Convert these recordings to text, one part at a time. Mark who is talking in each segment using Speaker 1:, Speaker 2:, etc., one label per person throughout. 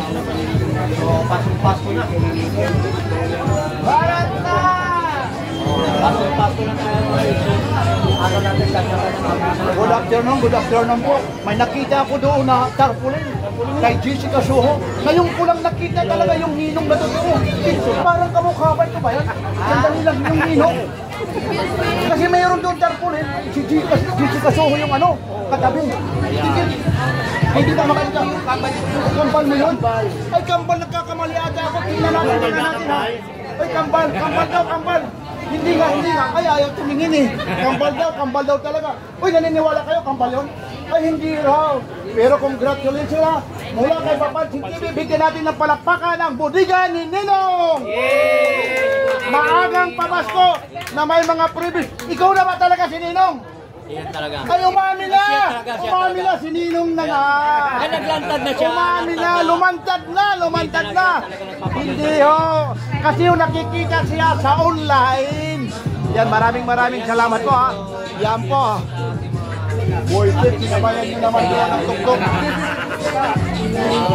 Speaker 1: So, pasok-pasok na. Barat na! Pasok-pasok na tayo. Ano natin good afternoon po. May nakita ako doon na tarpaulin kay Jessica Soho. Ngayon ko lang nakita talaga yung ninong na totoo. Parang kamukhaban ko ba yan? Sandali lang yung ninong. Kasi mayroon doon tarpaulin, si Jessica Soho yung ano, katabi. Hindi ka makita. Kambal mo yun? Ay, kambal, nagkakamali ata ako. Tingnan natin ha. Ay, kambal daw, kambal. Hindi nga. Ay, ayaw tumingin eh. Kambal daw talaga. Uy, naniniwala kayo, kambal yun? Ay, hindi raw. Pero congratulations ha. Mula kay Papansin TV, bigyan natin ng palakpakan ang budiga ni Ninong! Maagang pabasko na may mga previous. Ikaw na ba talaga si Ninong?
Speaker 2: Yan talaga.
Speaker 1: Ay, umami na, si Ninong na nga.
Speaker 2: Ay, naglantad na siya.
Speaker 1: Umami na, lumantad na. Hindi ho, kasi yung nakikita siya sa online. Yan, maraming salamat po ha. Yan po. Boy, sinabayan nyo naman doon ang tuktok.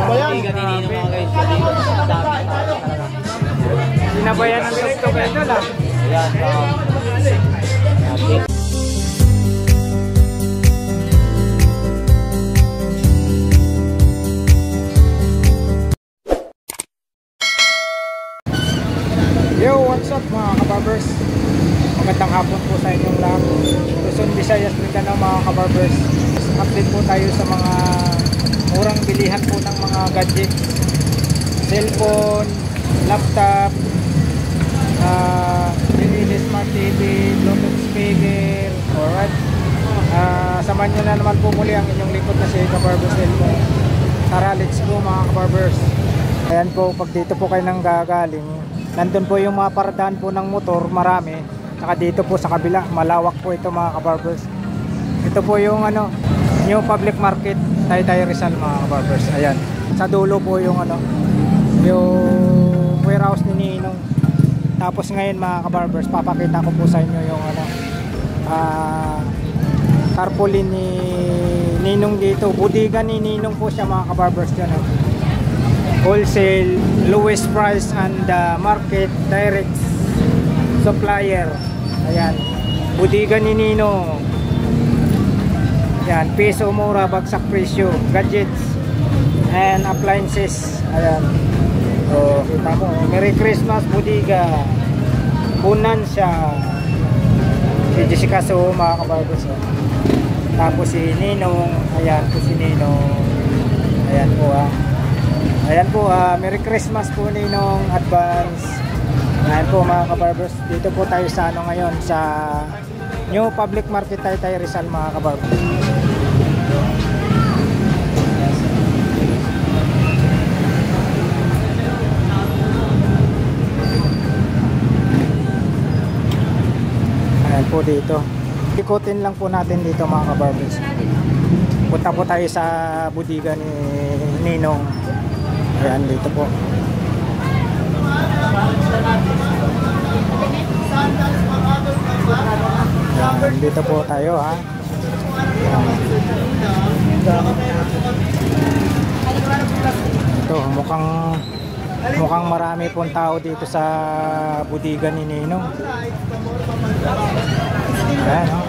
Speaker 1: Bayan.
Speaker 3: Sinabayan ang tuktok ito lang.
Speaker 2: Yan.
Speaker 3: Yo, what's up mga kabarbers? Magandang hapon po sa inyong lahat. Luzon, Visayas, Mindanao mga kabarbers. Update po tayo sa mga murang bilihan po ng mga gadgets, cellphone, laptop, smart TV, Bluetooth speaker. Alright, samahan nyo na naman po muli ang inyong lingkod na si Kabarbers Cellphone. Tara, let's go mga kabarbers. Ayan po, pag dito po kayo nang gagaling, nandun po yung mga paradahan po ng motor, marami. Saka dito po sa kabila, malawak po ito mga kabarbers. Ito po yung ano, new public market, Taytay Rizal mga kabarbers. Ayan, sa dulo po yung ano, yung warehouse ni Ninong. Tapos ngayon mga kabarbers, papakita ko po sa inyo yung ano, tarpaulin ni Ninong dito. Budiga ni Ninong po siya mga kabarbers dyan. Wholesale, lowest price and market direct supplier. Ayan, budiga ni Ninong. Ayan, piso mura, bagsak presyo, gadgets and appliances. Ayan, so kita mo, Merry Christmas budiga, Bonanza, si Jessica Soho mga kabarbers. Tapos si Ninong, ayan po si Ninong. Ayan po ha. Ayan po, Merry Christmas po Ninong, advance. Ayan po mga kabarbers, dito po tayo sa ano ngayon, sa new public market Taytay Rizal mga kabarbers. Ayan po dito, ikutin lang po natin dito mga kabarbers. Punta po tayo sa budiga ni Ninong. Ayan, dito po. Ayan, dito po tayo ha. Ito, mukhang marami pong tao dito sa budiga ni Ninong. Ayan o.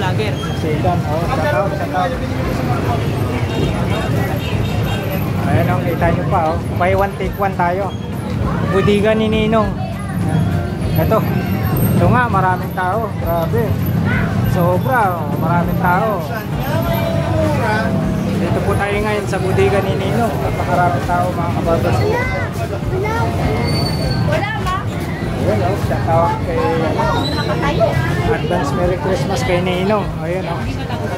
Speaker 2: Vlogger.
Speaker 3: Sigan, shout out. Ayan o, kita nyo pa o. Buy one take one tayo. Budiga ni Ninong. Ito nga, maraming tao. Grabe. Sobra, maraming tao. Dito po tayo ngayon sa budiga ni Ninong. Napakaraming tao mga kabarbers.
Speaker 4: Wala ba?
Speaker 3: Ayan o, shout out kay advance Merry Christmas kay Ninong. Ayan o,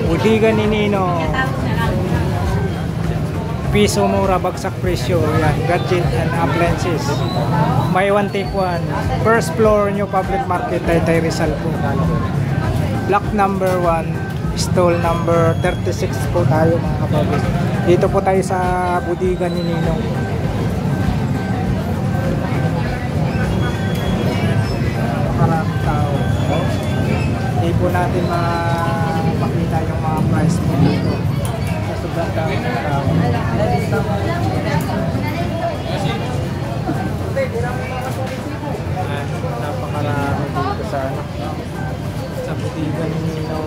Speaker 3: budiga ni Ninong. Piso mura, bagsak presyo. Ayan, gadget and appliances. Buy one take one. First floor, new public market, Taytay Rizal po. Block number 1, stall number 36 po tayo mga kababis. Dito po tayo sa budiga ni Ninong. Maraming tao. Hindi po natin makita yung mga price po dito. Napakarami dito sa butigan ni Nino.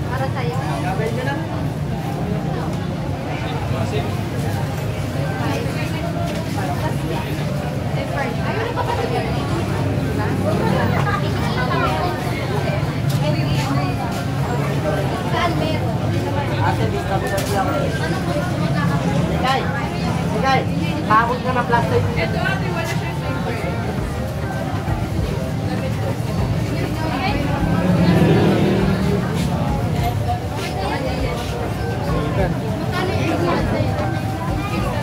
Speaker 4: Para sa'yo.
Speaker 2: Takot ka na plastic.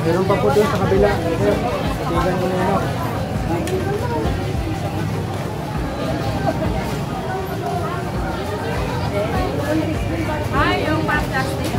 Speaker 3: Meron pa po doon sa kabila. Butigan ni Nino.
Speaker 4: Ay, yung plastic.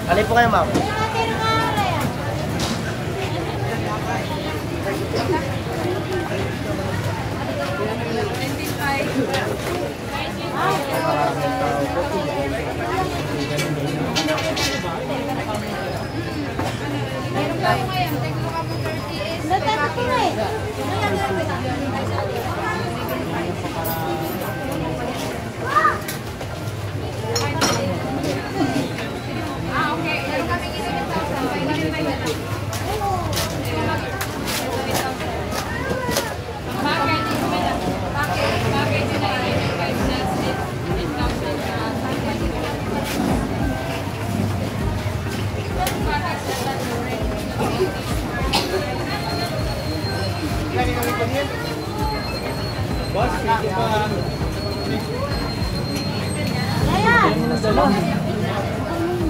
Speaker 2: Alin po kayo, ma'am?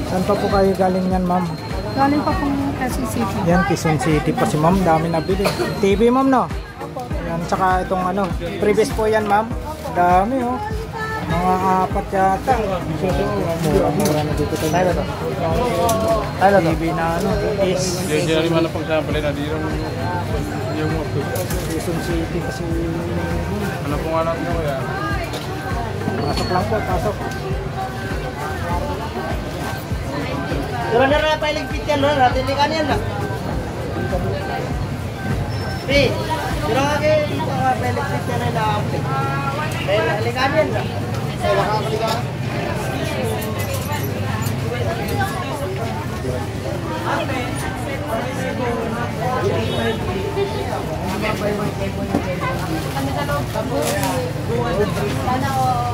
Speaker 3: Saan pa po kayo galing yan, ma'am?
Speaker 4: Galing pa pong Quezon City.
Speaker 3: Yan, Quezon City pa si ma'am. Dami nabili. TV, ma'am, no? Yan, tsaka itong ano. Previous po yan, ma'am. Dami, oh. Mga apat yata. Mura-mura na dito. Tayo to. TV na ano. Is.
Speaker 5: Hindi naman na pagsampalin na dito yung moto.
Speaker 3: Quezon City kasi.
Speaker 5: Ano pong anak nyo yan?
Speaker 3: Pasok lang po, pasok.
Speaker 2: Diba na rin pa iligpit yan, no? Natin likan yan, na. Pi, diba nga kayo dito nga pa iligpit yan na na-ampli. Kaya likan yan, na. Kaya nakakalikan.
Speaker 4: Sana o.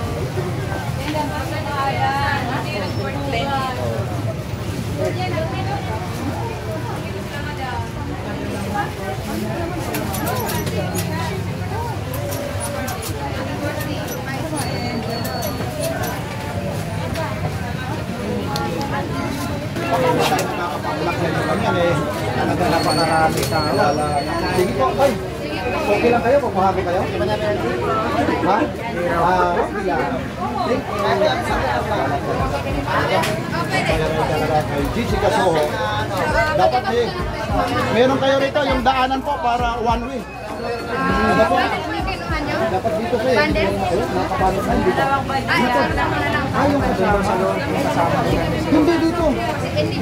Speaker 1: Napakarami tao. Sige po, ay. Okay lang kayo? Pupuhabi kayo? Ha? Okay lang. Kay Jessica Soho. Dapat meron kayo rito yung daanan po para one way. Ano po? Dapat dito po eh. Ayun, nakapanos na dito. Yung kasama sa loob. Hindi dito.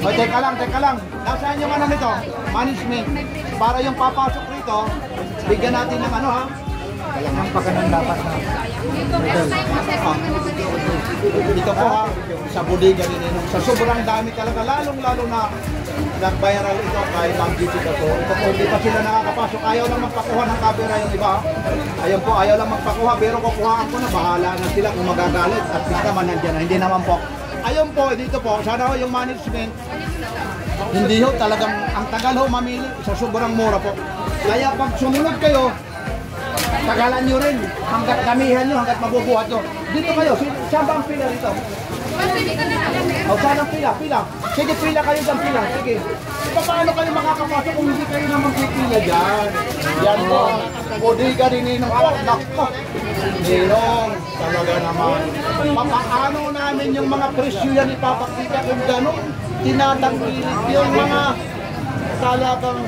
Speaker 1: O, teka lang. Nasaan yung ano nito? Management. Para yung papasok rito, bigyan natin ng ano ha?
Speaker 3: Ang pagkanan dapat na.
Speaker 1: Dito po ha, sa bodega ni Ninong. Sa sobrang dami talaga, lalong-lalo na nag-viral ito kay Ma'am Jessica to. Ito po, hindi pa sila nakakapasok. Ayaw lang magpakuha ng camera yung iba. Ayun po, ayaw lang magpakuha. Pero kukuhaan ko na, bahala na sila kung magagalit. At least naman nandiyan na. Hindi naman po. Ayun po, dito po, sana yung management. Hindi ho, talagang ang tagal ho mamili sa sobrang mura po. Kaya pag sumunod kayo, tagalan nyo rin hanggat damihan nyo, hanggat mabubuhat nyo. Dito kayo, saan ba ang pila dito? O, saan ang pila? Pila. Sige, pila kayo dyan, pila. Sige. Paano kayo makakapasok kung hindi kayo naman pipila dyan? Yan po. Bodega ni Ninong po. Nako. Ninong, talaga naman. Papaano namin yung mga presyo yan ipapakita kung gano'n tinatangkilik yung mga talagang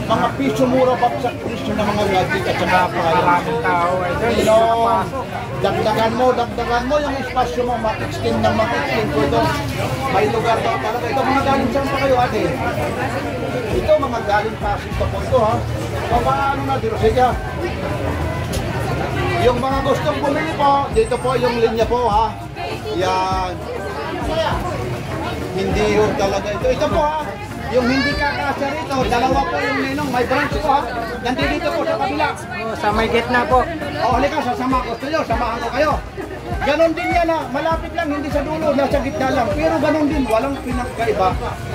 Speaker 1: mga piso mura baksak presyo ng mga gadget at saka
Speaker 3: Maraming tao ito, hindi
Speaker 1: no,
Speaker 3: nakapasok.
Speaker 1: dagdagan mo yung espasyo mo, ma-extend ng ma-extend ko ito. May lugar daw talaga. Ito mga galing saan pa kayo ate? Ito mga galing Pasig pa po ito ha. Paano na dito? Sige ha. Yung mga gustong bumili po, dito po yung linya po ha. Yan. Hindi yun talaga ito. Ito po ha. Yung hindi kakasya rito, dalawa po yung Ninong. May branch po ha. Nandito po sa kabila.
Speaker 3: Oh, sa may gitna po.
Speaker 1: O, halika, sasama ko kayo, samahan ko kayo. Ganon din yan ha, malapit lang, hindi sa dulo, nasa gitna lang. Pero ganon din, walang pinagkaiba.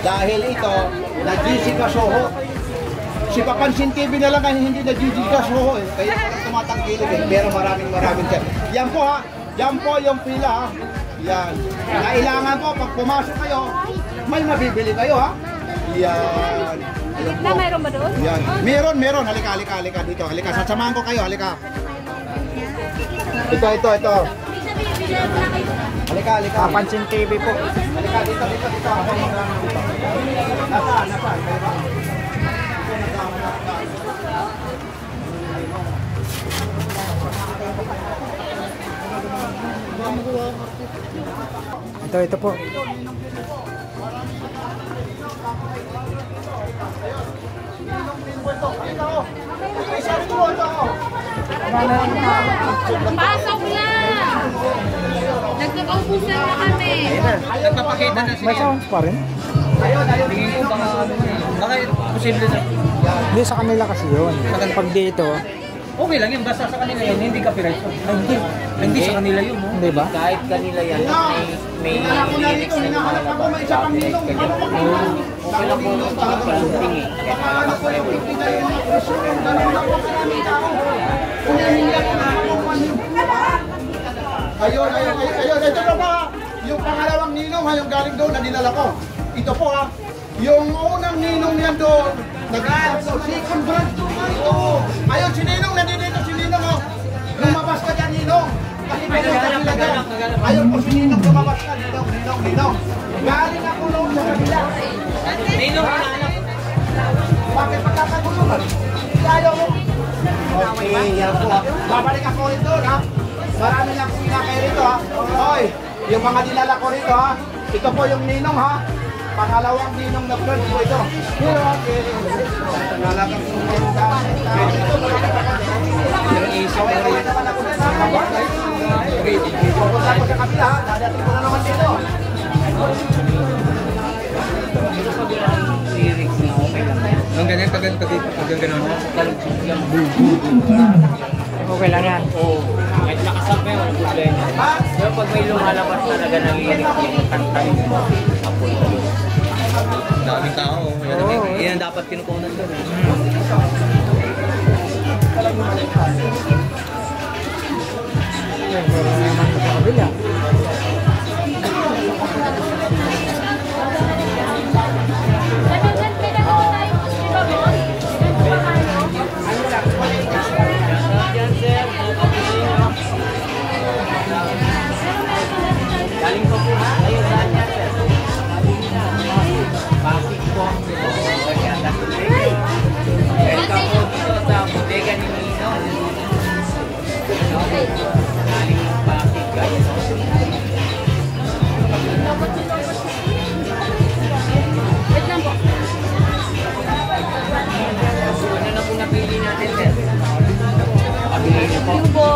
Speaker 1: Dahil ito, na Jessica Soho. Si Papansin TV na lang kasi hindi na Jessica Soho eh. Kaya parang tumatangkilig eh. Pero maraming siya. Yan po ha, yan po yung pila ha. Yan. Kailangan po, pag pumasok kayo, may mabibili kayo ha. Yan.
Speaker 4: Na mayroon ba doon?
Speaker 1: Yan. Meron. Halika dito. Halika, sasamahan ko kayo. Halika. Ito. Halika.
Speaker 3: Papansin TV po.
Speaker 1: Halika, dito. Ako Nasaan? Kayo ba?
Speaker 3: Ito po.
Speaker 4: Pasok na! Nagkakaubusan na kami.
Speaker 5: Nagpapakita na
Speaker 3: May sounds pa rin.
Speaker 5: Tingin ko baka posible na.
Speaker 3: Hindi sa kanila kasi yun. Pag dito,
Speaker 5: Okay lang yun, basta sa kanila yun, hindi copyright. Hindi sa kanila yun.
Speaker 3: hindi ba?
Speaker 2: Kahit kanila yan, may lyrics na yung mga labas. Copyright ka dyan. Okay lang po paluting eh.
Speaker 1: Paano ko yung pipita yung mga presyo yung gano'n na po maraming tao. Kung nangyayari na ako, ayun. Ito na ba? Yung pangalawang ninong ha, yung galing doon na dinala ko. Ito po ha. Yung unang ninong niyan doon, nag-aso, second branch doon ha ito. Ayun, si Ninong, nandito si Ninong oh. Lumabas ka dyan, Ninong. Kasi pinunta sila dyan. Ayun po si Ninong, lumabas ka, Ninong. Galing ako noon sa kabila.
Speaker 5: Ninong na anak.
Speaker 1: Bakit pagkakaguluhan? Ayaw mo. Okay, yan po. Babalik ako rito, ha? Marami na akong inakay rito, ha? Hoy, yung mga dinala ko rito, ha? Ito po yung Ninong, ha? Pangalawang Ninong na friend po ito. Okay. Nalagang Ninong ka. Yung isaw na rin. Okay, pupunta ko sa kapila, ha? Dadating ko na naman dito.
Speaker 2: Lyrics na okay lang.
Speaker 5: Ang ganyan, pag gano'n.
Speaker 3: Okay lang yan.
Speaker 2: Oo. Kahit nakasabay, walang problema. Pero pag may lumalabas talaga na lyrics yung kanta yung apol.
Speaker 5: Daming tao.
Speaker 2: Yan ang dapat kinukunan doon.
Speaker 3: Yan, meron naman sa kabila.
Speaker 2: Galing po po ha? Ayun, saan yan, sir? Pasig po. Welcome po dito sa bodega ni Nino. Galing Pasig, guys.
Speaker 4: Wait lang po.
Speaker 2: Ano na po napili natin, sir? Pabili niyo po.
Speaker 4: Yubo,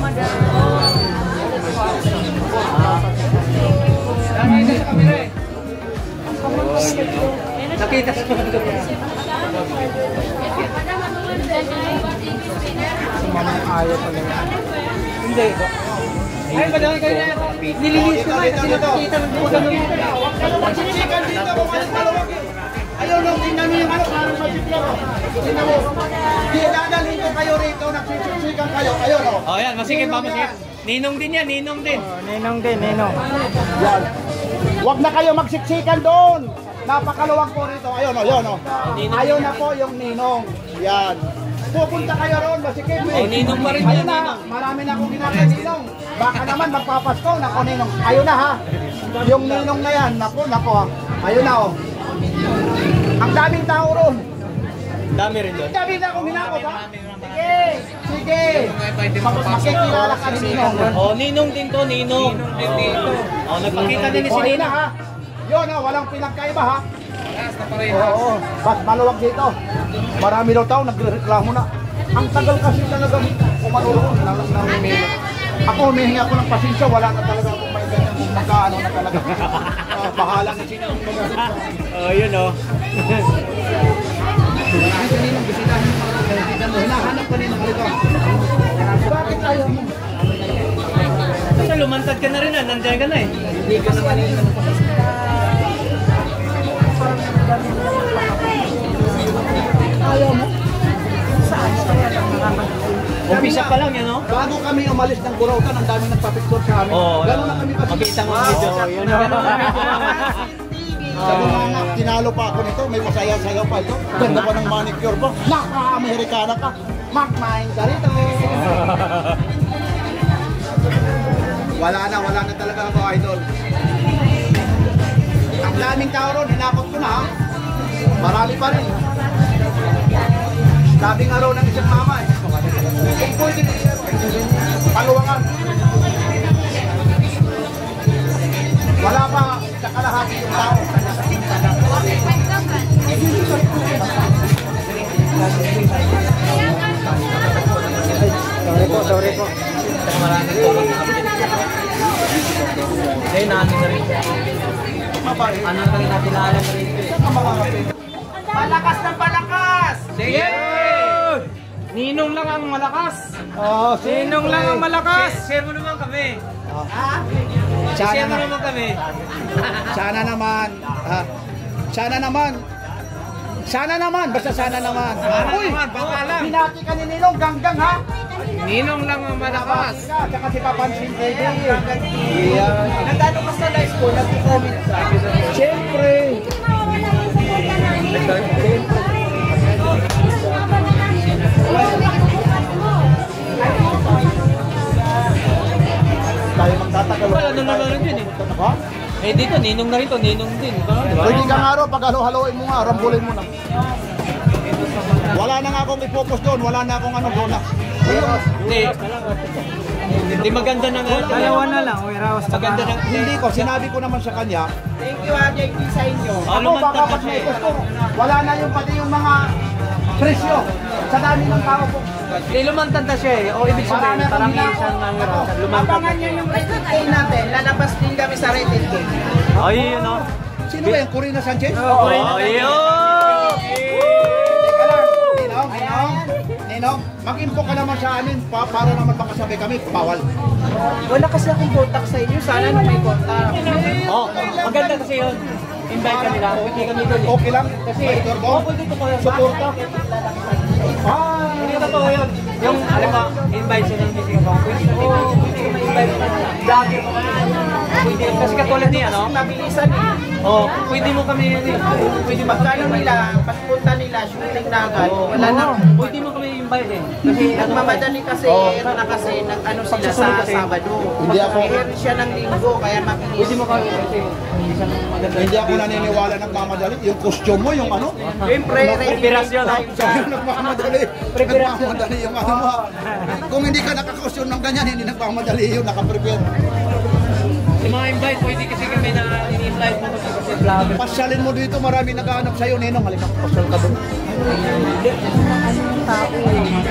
Speaker 4: madam.
Speaker 2: Nakita sa mga
Speaker 3: Sumama ayaw pala yan.
Speaker 5: Ay, madami kayo na ito. Nililis ko nga kasi nakikita ng buwan ng
Speaker 1: Magsiksikan dito, bumalis maluwag eh. Ayun, nung tingnan niyo yung ano, parang masiklo. Tingnan mo. Di dadalhin ko kayo rito, nagsiksikan kayo. Ayun, o.
Speaker 5: Oh, yan, masikip pa, masikip. Ninong din yan, ninong din.
Speaker 3: Ninong din, ninong.
Speaker 1: Yan. Huwag na kayo magsiksikan doon. Napakaluwag po rito. Ayun, o, yun, o. Ayun na po yung ninong. Yan. Pupunta kayo roon, masikip eh.
Speaker 5: Oh, ninong pa rin
Speaker 1: Ayun
Speaker 5: yan,
Speaker 1: na,
Speaker 5: ninong.
Speaker 1: marami na akong ginagawa ninong. Baka naman magpapasko, nako ninong. Ayun na ha. Yung ninong na yan, nako ha. Ayun na o. Ang daming tao roon.
Speaker 5: Dami rin doon.
Speaker 1: Dami na akong ginagawa ha. Sige, sige. Makikilala ka ni ninong.
Speaker 5: Oh, ninong din to, ninong. Oh, nagpakita din ni si
Speaker 1: O, ayun na
Speaker 5: ninong.
Speaker 1: ha. Yun ha, walang pinagkaiba ha. Oo, mas maluwag dito. Marami daw tao, nagreklamo na. Ang tagal kasi talaga umanulo ng ako, humihingi ako ng pasensya, wala na talaga akong may ganyan kung magkaano na talaga. Bahala na sila ang magalit.
Speaker 5: Oh, yun oh.
Speaker 1: Ay, kaninang bisitahin mo mga kaibigan mo. Hinahanap ka nila kalito. Bakit ayaw mo?
Speaker 5: Kasi lumantad ka na rin nandiyan ka na eh.
Speaker 1: Hindi ka naman yung ayaw mo?
Speaker 5: Umpisa pa lang yan oh.
Speaker 1: Bago kami umalis ng Burautan, ang daming nagpa-picture sa amin.
Speaker 5: Oo.
Speaker 1: Gano'n na kami kasi.
Speaker 5: Makita mo ang video.
Speaker 1: Oo, yun na. Sabi mo nga, tinalo pa ako nito, may masaya-sayaw pa ito. Ganda pa ng manicure pa. Naka-Amerikana ka. Makmain ka rito. Wala na talaga ako, idol. Ang daming tao ron, hinakot ko na ha. Marami pa rin. Sabi nga raw ng isang mama eh. Kung pwede, paluwangan. Wala pa sa kalahati yung tao.
Speaker 3: Sorry po.
Speaker 5: Kaya namin na rin. Ano kami natin alam na rin.
Speaker 2: Malakas na malakas!
Speaker 5: Sige!
Speaker 3: Ninong lang ang malakas.
Speaker 1: Oh,
Speaker 3: Ninong lang ang malakas.
Speaker 5: Share mo naman kami.
Speaker 1: Sana
Speaker 5: Share mo
Speaker 1: naman.
Speaker 5: naman kami.
Speaker 1: Sana naman. Sana naman. Sana naman. Basta sana naman. Uy!
Speaker 3: paalam.
Speaker 1: Binati ka ni Ninong ganggang ha?
Speaker 3: Ninong lang ang malakas.
Speaker 1: Tsaka si Papansin Baby.
Speaker 2: Nagano ka sa live ko, nag-comment ka.
Speaker 1: Siyempre. Tayo magtatagal.
Speaker 5: Wala na naman din eh.
Speaker 1: Ha?
Speaker 5: Eh dito, ninong na rin to, ninong din. Diba?
Speaker 1: Pwede ka nga ro, pag halo-haloin mo nga, rambulin mo na. Wala na nga akong i-focus doon, wala na akong ano doon na.
Speaker 5: Hindi maganda na nga.
Speaker 3: Dalawa na lang. Uy, rawas na
Speaker 5: Maganda na.
Speaker 1: Hindi ko, sinabi ko naman sa kanya,
Speaker 2: Thank you, JP, sa inyo.
Speaker 5: Oh,
Speaker 1: ako
Speaker 5: lumantad
Speaker 1: baka
Speaker 5: na
Speaker 1: pag
Speaker 5: siya
Speaker 1: may
Speaker 5: eh.
Speaker 1: gusto, wala na yung pati yung mga presyo sa dami ng tao po.
Speaker 5: Hindi, lumantad na siya eh. O ibig sabihin, parang isang lumantad.
Speaker 2: Abangan nyo yung rated K natin. Lalabas din kami sa rated K.
Speaker 5: Ay, yun o.
Speaker 1: Sino ba yung Corina Sanchez?
Speaker 5: Oh, yun!
Speaker 1: Ninong, mag-info ka naman sa amin para naman makasabi kami, bawal.
Speaker 2: Wala kasi akong contact sa inyo. Sana nung may contact.
Speaker 5: Oh, maganda kasi yun. Invite kami lang. Pwede kami doon eh.
Speaker 1: Okay lang? Kasi,
Speaker 5: Pwede ko yun.
Speaker 1: suporta.
Speaker 5: Hindi ko totoo yun. Yung, alam mo, invite siya ng music ako. Pwede kami invite ka na. Dati mo. Pwede. Kasi katulad niya, no?
Speaker 2: Mabilisan eh.
Speaker 5: Oh, pwede mo kami yun eh. Pwede
Speaker 2: Pagkano nila, pagpunta nila, shooting na agad. Wala na.
Speaker 5: Pwede mo kami invite eh. Kasi
Speaker 2: Nagmamadali kasi, ito na kasi, nag-ano sila sa Sabado.
Speaker 1: Hindi ako-
Speaker 2: Meron siya ng linggo, kaya mabilis.
Speaker 5: pwede mo kami kasi isang maganda.
Speaker 1: Hindi ako naniniwala nagmamadali. Yung costume mo, yung ano?
Speaker 2: Siyempre,
Speaker 5: Preparasyon, no?
Speaker 1: Yung nagmamadali. Nagmamadali yung ano mo. Kung hindi ka nakakostume ng ganyan, hindi nagmamadali yun, nakaprepare.
Speaker 5: Yung mga invite, pwede kasi kami na in-invite mo kasi vlogger.
Speaker 1: Pasyalin mo dito, marami naghahanap sa'yo, Ninong. Halika, pasyal ka doon.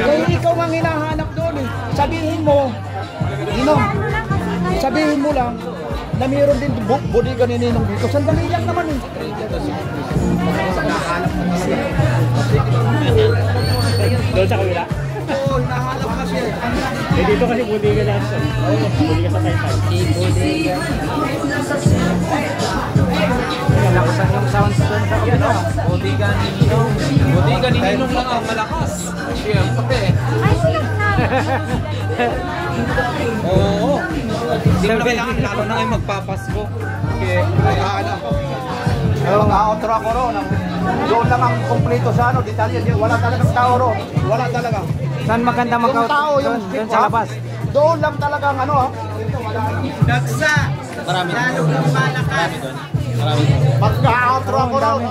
Speaker 1: Eh, ikaw ang hinahanap doon eh. Sabihin mo, Ninong, sabihin mo lang na mayroon din bodega ni Ninong dito. Sandali lang naman eh.
Speaker 5: Doon sa kabila?
Speaker 1: Oo, hinahanap kasi.
Speaker 3: Eh dito kasi bodega lang ito. Bodega sa Taytay.
Speaker 2: Bodega.
Speaker 3: Nalakasan yung sounds doon sa kabila.
Speaker 5: Bodega ni Ninong. Bodega ni Ninong lang ang malakas. Siyempre. Oo. Hindi mo na kailangan lalo na kayo magpapasko. Okay.
Speaker 1: Mag-outro ako ron. Doon lang ang kumpleto sa ano, detalye. Wala talagang tao ron. Wala talaga.
Speaker 3: Saan maganda
Speaker 1: Yung
Speaker 3: mag-out?
Speaker 1: tao, yung
Speaker 3: Doon sa labas.
Speaker 1: Doon lang talagang ano ha.
Speaker 2: Dagsa.
Speaker 5: Marami.
Speaker 2: Lalo ng malakas.
Speaker 1: Mag-outro ako ron.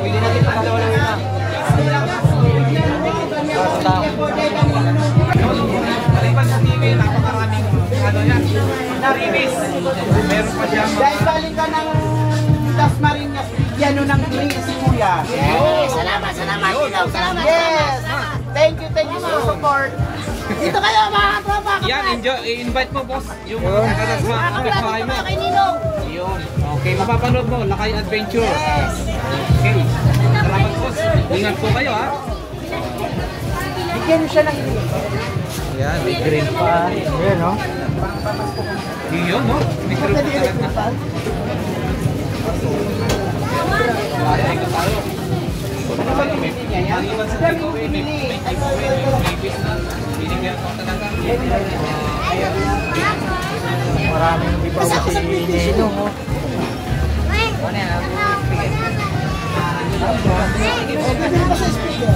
Speaker 5: Pwede natin pagdawalawin na. Maliban sa TV, napakaraming ano yan. Narinis. Meron pa siya
Speaker 2: Dahil balik ka ng Dasmariñas, bigyan ng drinks, kuya.
Speaker 4: Yes, salamat. Salamat.
Speaker 2: Yes! Thank you for support. Dito kayo mga tropa.
Speaker 5: yan, enjoy. I-invite mo, boss. Yung mga taga-dasma. Ang bahay mo.
Speaker 2: Kay Ninong.
Speaker 5: Yun. Okay, mapapanood mo. Lakay Adventure. Okay. Salamat, boss. Ingat po kayo, ha?
Speaker 2: Bigyan mo siya ng drinks.
Speaker 5: Yan, may green pa.
Speaker 3: Ayan, no?
Speaker 5: Yun, no? May green pa talaga. Maliban sa takeaway, may giveaway, may freebies na. Binigyan ko talaga.
Speaker 3: Maraming iba si Ninong, oh.
Speaker 2: Bigyan mo sa speaker.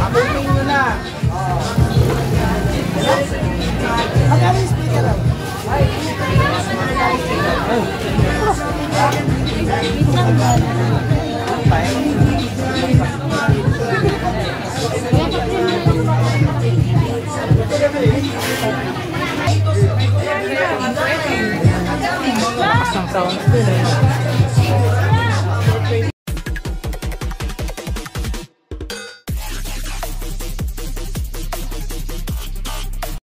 Speaker 2: Abutin nyo na. Magkano yung speaker lang?
Speaker 3: Lakas ng sounds dun, eh.